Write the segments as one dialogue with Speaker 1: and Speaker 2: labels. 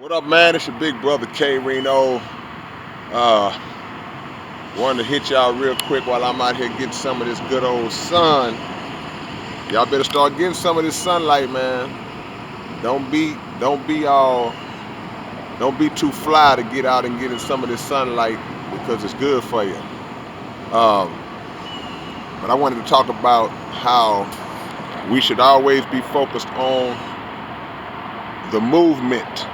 Speaker 1: What up, man? It's your big brother K-Rino. Uh, Wanted to hit y'all real quick while I'm out here getting some of this good old sun. Y'all better start getting some of this sunlight, man. Don't be all, don't be too fly to get out and get in some of this sunlight because it's good for you. Um, but I wanted to talk about how we should always be focused on the movement.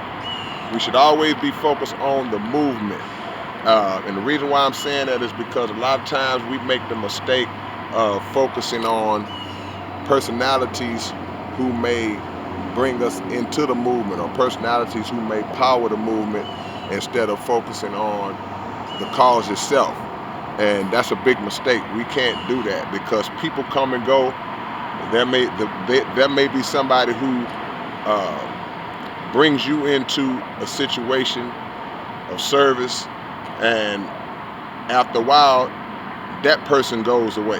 Speaker 1: We should always be focused on the movement. And the reason why I'm saying that is because a lot of times we make the mistake of focusing on personalities who may bring us into the movement or personalities who may power the movement instead of focusing on the cause itself. And that's a big mistake. We can't do that because people come and go. There may be somebody who brings you into a situation of service, and after a while, that person goes away.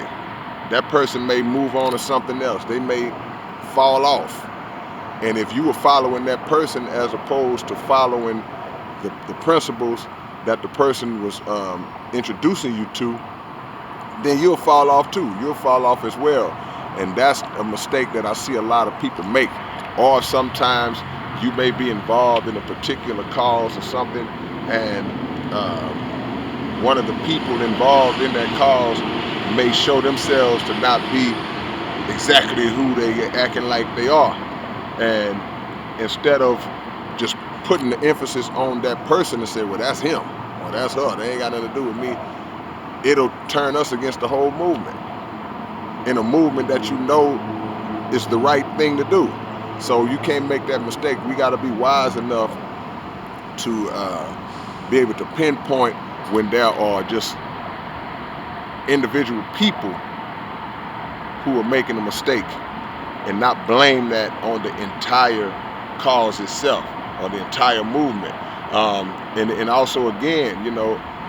Speaker 1: That person may move on to something else. They may fall off. And if you were following that person as opposed to following the principles that the person was introducing you to, then you'll fall off too. You'll fall off as well. And that's a mistake that I see a lot of people make. Or sometimes you may be involved in a particular cause or something, and one of the people involved in that cause may show themselves to not be exactly who they acting like they are. And instead of just putting the emphasis on that person and say, well, that's him or that's her, they ain't got nothing to do with me, it'll turn us against the whole movement, in a movement that you know is the right thing to do. So you can't make that mistake. We got to be wise enough to be able to pinpoint when there are just individual people who are making a mistake and not blame that on the entire cause itself or the entire movement. And also, again,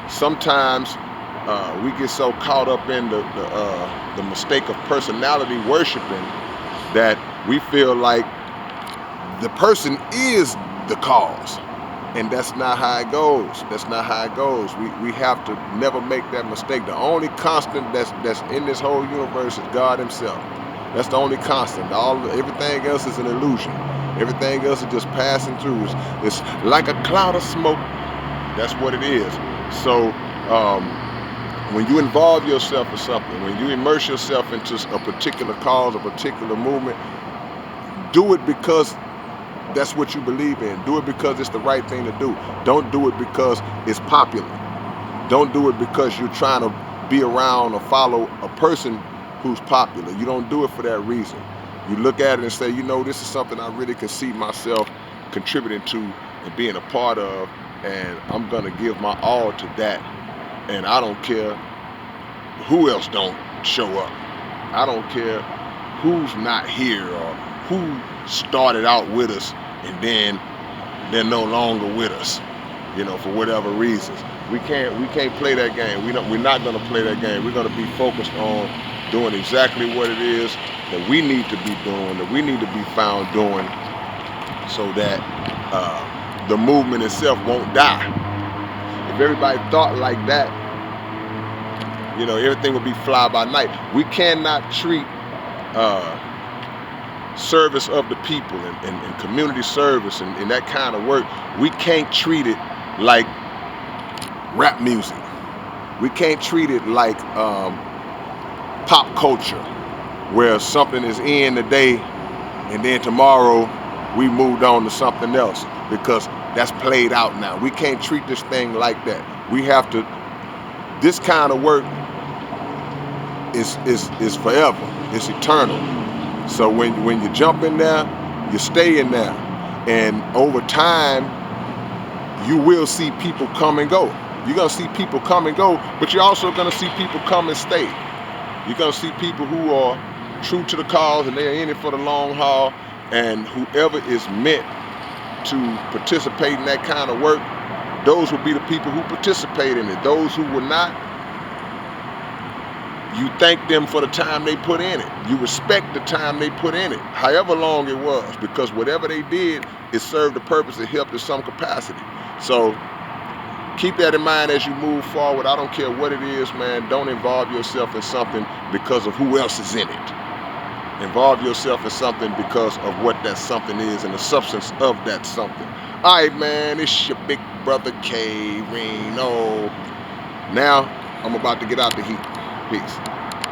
Speaker 1: sometimes we get so caught up in the mistake of personality worshiping that we feel like the person is the cause. And that's not how it goes. That's not how it goes. We have to never make that mistake. The only constant that's in this whole universe is God Himself. That's the only constant. Everything else is an illusion. Everything else is just passing through. It's like a cloud of smoke. That's what it is. So when you involve yourself in something, when you immerse yourself into a particular cause, a particular movement, do it because that's what you believe in. Do it because it's the right thing to do. Don't do it because it's popular. Don't do it because you're trying to be around or follow a person who's popular. You don't do it for that reason. You look at it and say, this is something I really can see myself contributing to and being a part of, and I'm going to give my all to that. And I don't care who else don't show up. I don't care who's not here or who started out with us and then they're no longer with us, for whatever reasons. We can't play that game. We're not going to play that game. We're going to be focused on doing exactly what it is that we need to be doing, that we need to be found doing, so that the movement itself won't die. If everybody thought like that, everything would be fly by night. We cannot treat service of the people and community service and that kind of work, we can't treat it like rap music. We can't treat it like pop culture, where something is in today and then tomorrow we moved on to something else because that's played out now. We can't treat this thing like that. We have to, this kind of work is forever. It's eternal. So when you jump in there, you stay in there. And over time, you will see people come and go. You're going to see people come and go, but you're also going to see people come and stay. You're going to see people who are true to the cause and they're in it for the long haul. And whoever is meant to participate in that kind of work, those will be the people who participate in it. Those who will not, You thank them for the time they put in it. You respect the time they put in it, however long it was, because whatever they did, it served the purpose. It helped in some capacity. So keep that in mind as you move forward. I don't care what it is, man. Don't involve yourself in something because of who else is in it. Involve yourself in something because of what that something is and the substance of that something. All right, man, it's your big brother K-Rino. Now, I'm about to get out the heat. Peace.